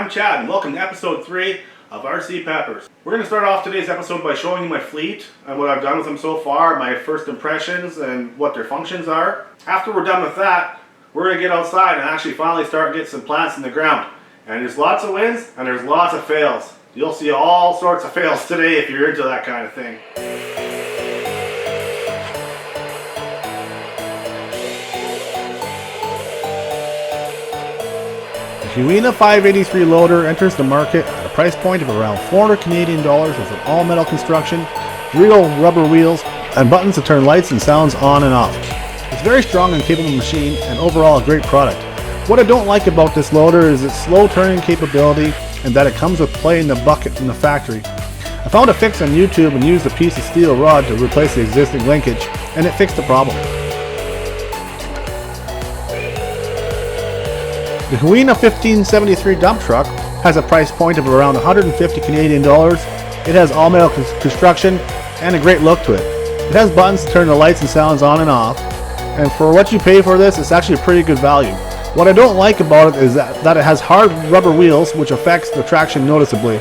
I'm Chad and welcome to episode 3 of RC Peppers. We're going to start off today's episode by showing you my fleet and what I've done with them so far, my first impressions and what their functions are. After we're done with that, we're going to get outside and actually finally start getting some plants in the ground. And there's lots of wins and there's lots of fails. You'll see all sorts of fails today if you're into that kind of thing. The HUINA 583 loader enters the market at a price point of around 400 Canadian dollars with an all-metal construction, real rubber wheels, and buttons to turn lights and sounds on and off. It's a very strong and capable machine and overall a great product. What I don't like about this loader is its slow turning capability and that it comes with play in the bucket in the factory. I found a fix on YouTube and used a piece of steel rod to replace the existing linkage, and it fixed the problem. The HUINA 1573 dump truck has a price point of around 150 Canadian dollars. It has all-metal construction and a great look to it. It has buttons to turn the lights and sounds on and off, and for what you pay for this, it's actually a pretty good value. What I don't like about it is that it has hard rubber wheels, which affects the traction noticeably.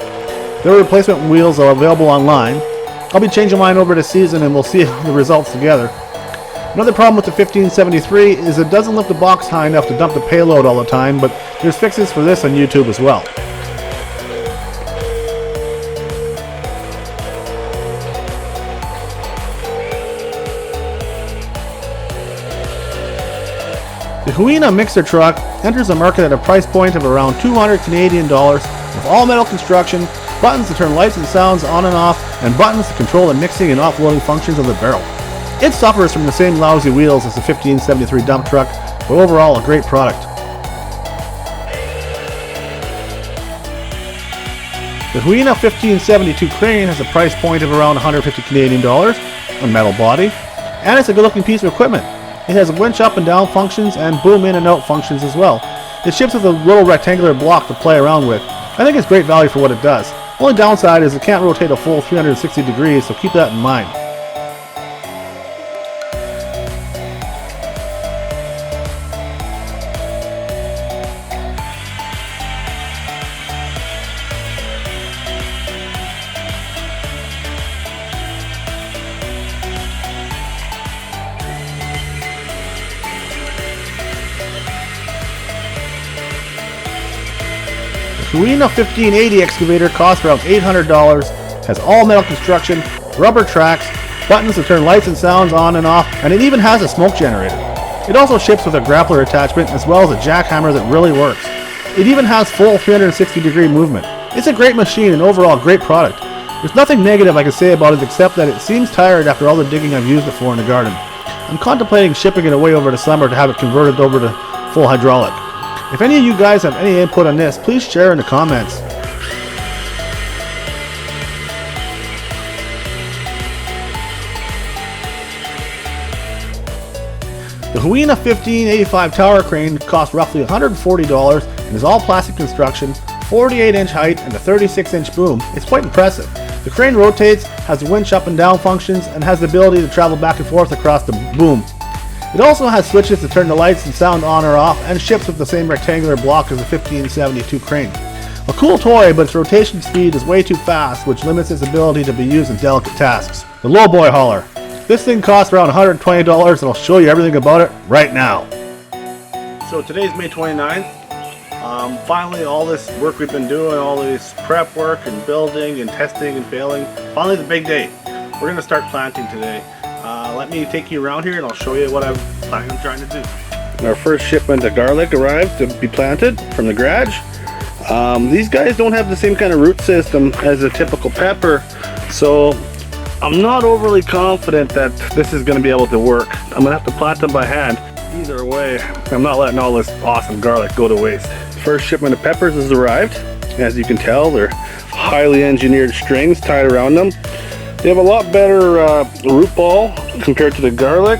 Their replacement wheels are available online. I'll be changing mine over to season and we'll see the results together. Another problem with the 1573 is it doesn't lift the box high enough to dump the payload all the time, but there's fixes for this on YouTube as well. The HUINA mixer truck enters the market at a price point of around 200 Canadian dollars with all metal construction, buttons to turn lights and sounds on and off, and buttons to control the mixing and offloading functions of the barrel. It suffers from the same lousy wheels as the 1573 dump truck, but overall a great product. The HUINA 1572 crane has a price point of around 150 Canadian dollars, a metal body, and it's a good looking piece of equipment. It has winch up and down functions and boom in and out functions as well. It ships with a little rectangular block to play around with. I think it's great value for what it does. Only downside is it can't rotate a full 360 degrees, so keep that in mind. The HUINA 1580 excavator costs around $800, has all metal construction, rubber tracks, buttons to turn lights and sounds on and off, and it even has a smoke generator. It also ships with a grappler attachment as well as a jackhammer that really works. It even has full 360 degree movement. It's a great machine and overall great product. There's nothing negative I can say about it except that it seems tired after all the digging I've used it for in the garden. I'm contemplating shipping it away over the summer to have it converted over to full hydraulic. If any of you guys have any input on this, please share in the comments. The HUINA 1585 tower crane costs roughly $140 and is all plastic construction, 48-inch height and a 36-inch boom. It's quite impressive. The crane rotates, has winch up and down functions, and has the ability to travel back and forth across the boom. It also has switches to turn the lights and sound on or off, and ships with the same rectangular block as the 1572 crane. A cool toy, but its rotation speed is way too fast, which limits its ability to be used in delicate tasks. The lowboy hauler. This thing costs around $120 and I'll show you everything about it right now. So today's May 29th. Finally all this work we've been doing, all this prep work and building and testing and failing, finally the big day. We're going to start planting today. Let me take you around here and I'll show you what I'm planning on trying to do. Our first shipment of garlic arrived to be planted from the garage. These guys don't have the same kind of root system as a typical pepper, so I'm not overly confident that this is going to be able to work. I'm going to have to plant them by hand. Either way, I'm not letting all this awesome garlic go to waste. First shipment of peppers has arrived. As you can tell, they're highly engineered strings tied around them. They have a lot better root ball compared to the garlic,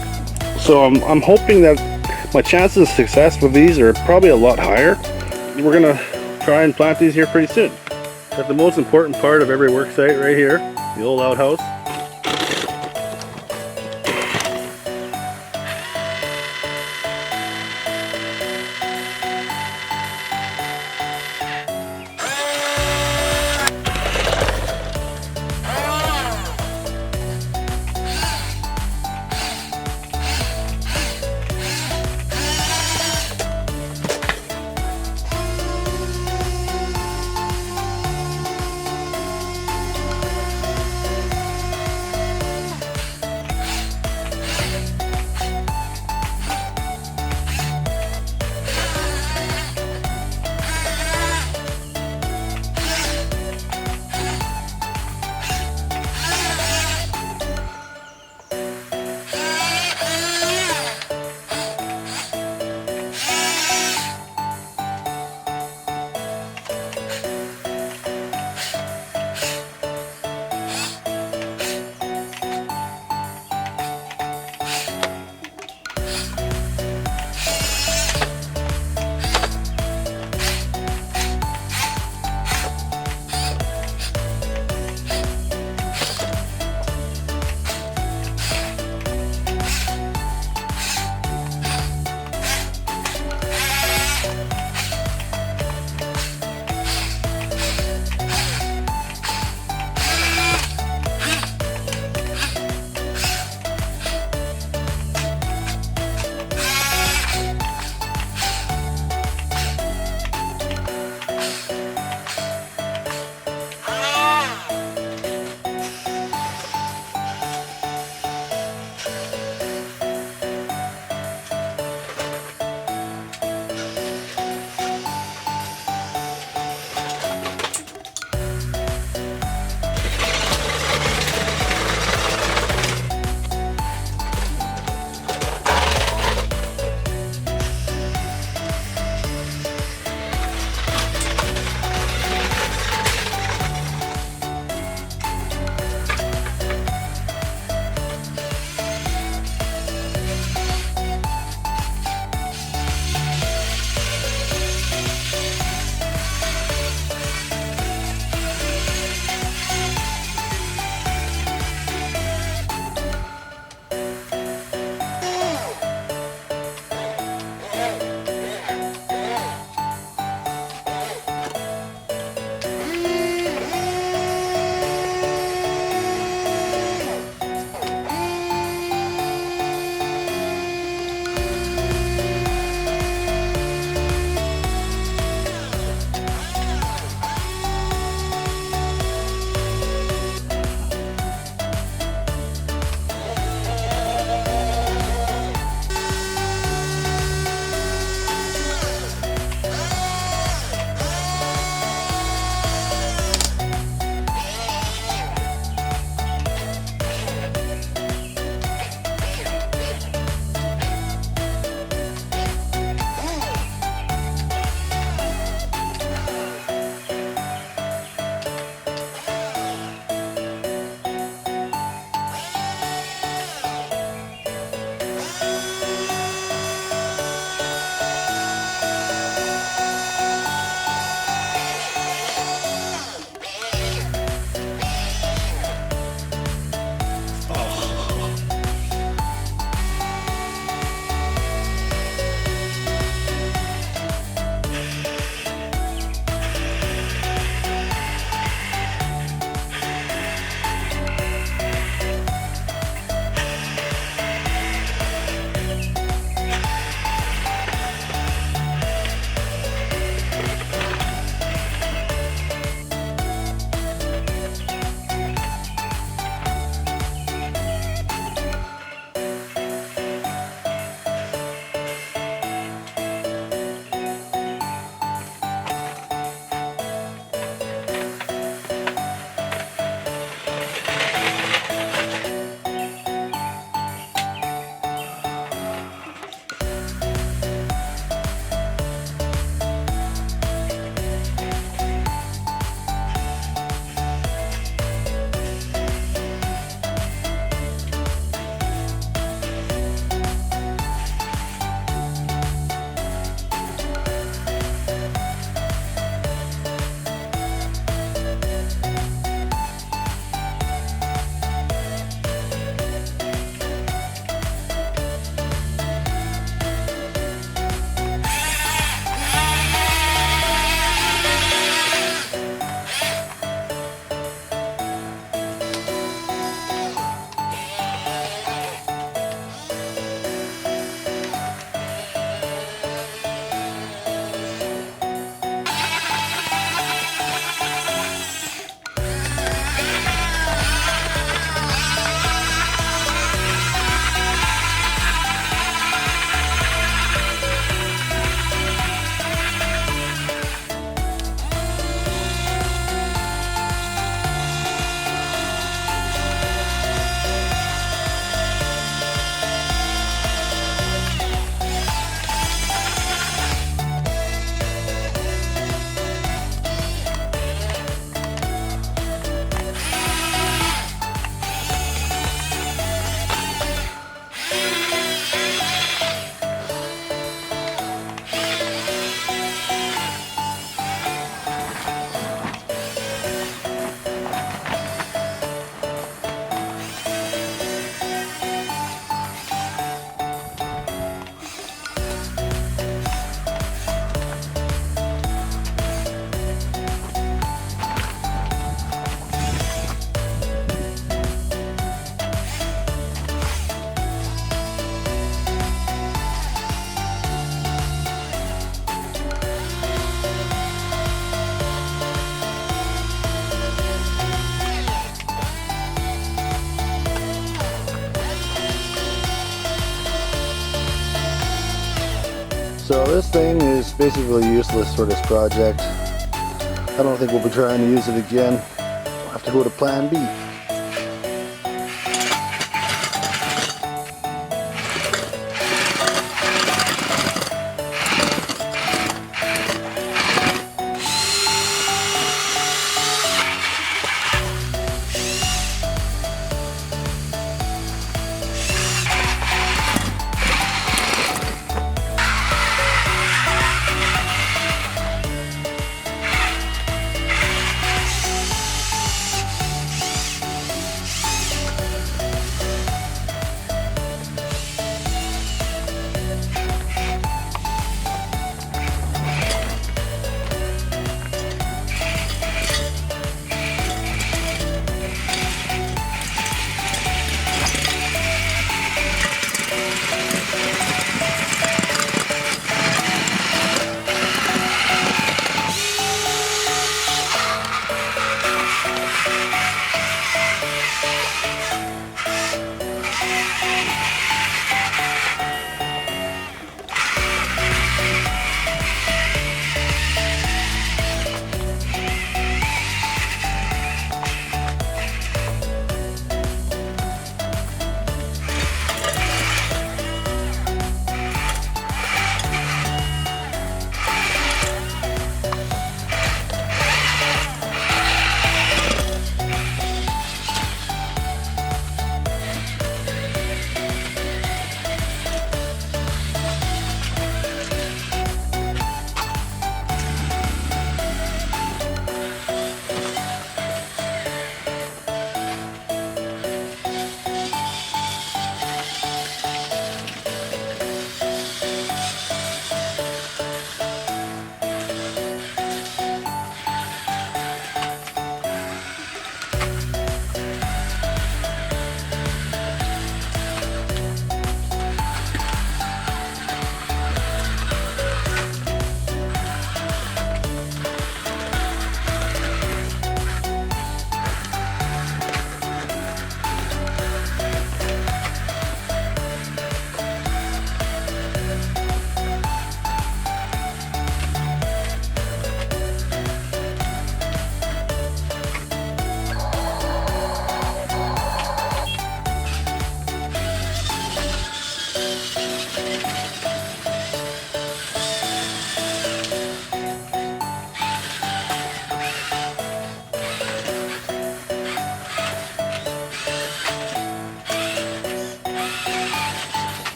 so I'm hoping that my chances of success with these are probably a lot higher. We're gonna try and plant these here pretty soon. Got the most important part of every work site right here, the old outhouse. So this thing is basically useless for this project. I don't think we'll be trying to use it again. We'll have to go to plan B.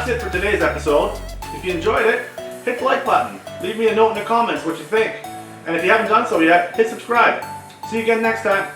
that's it for today's episode. If you enjoyed it, hit the like button. Leave me a note in the comments what you think. And if you haven't done so yet, hit subscribe. See you again next time.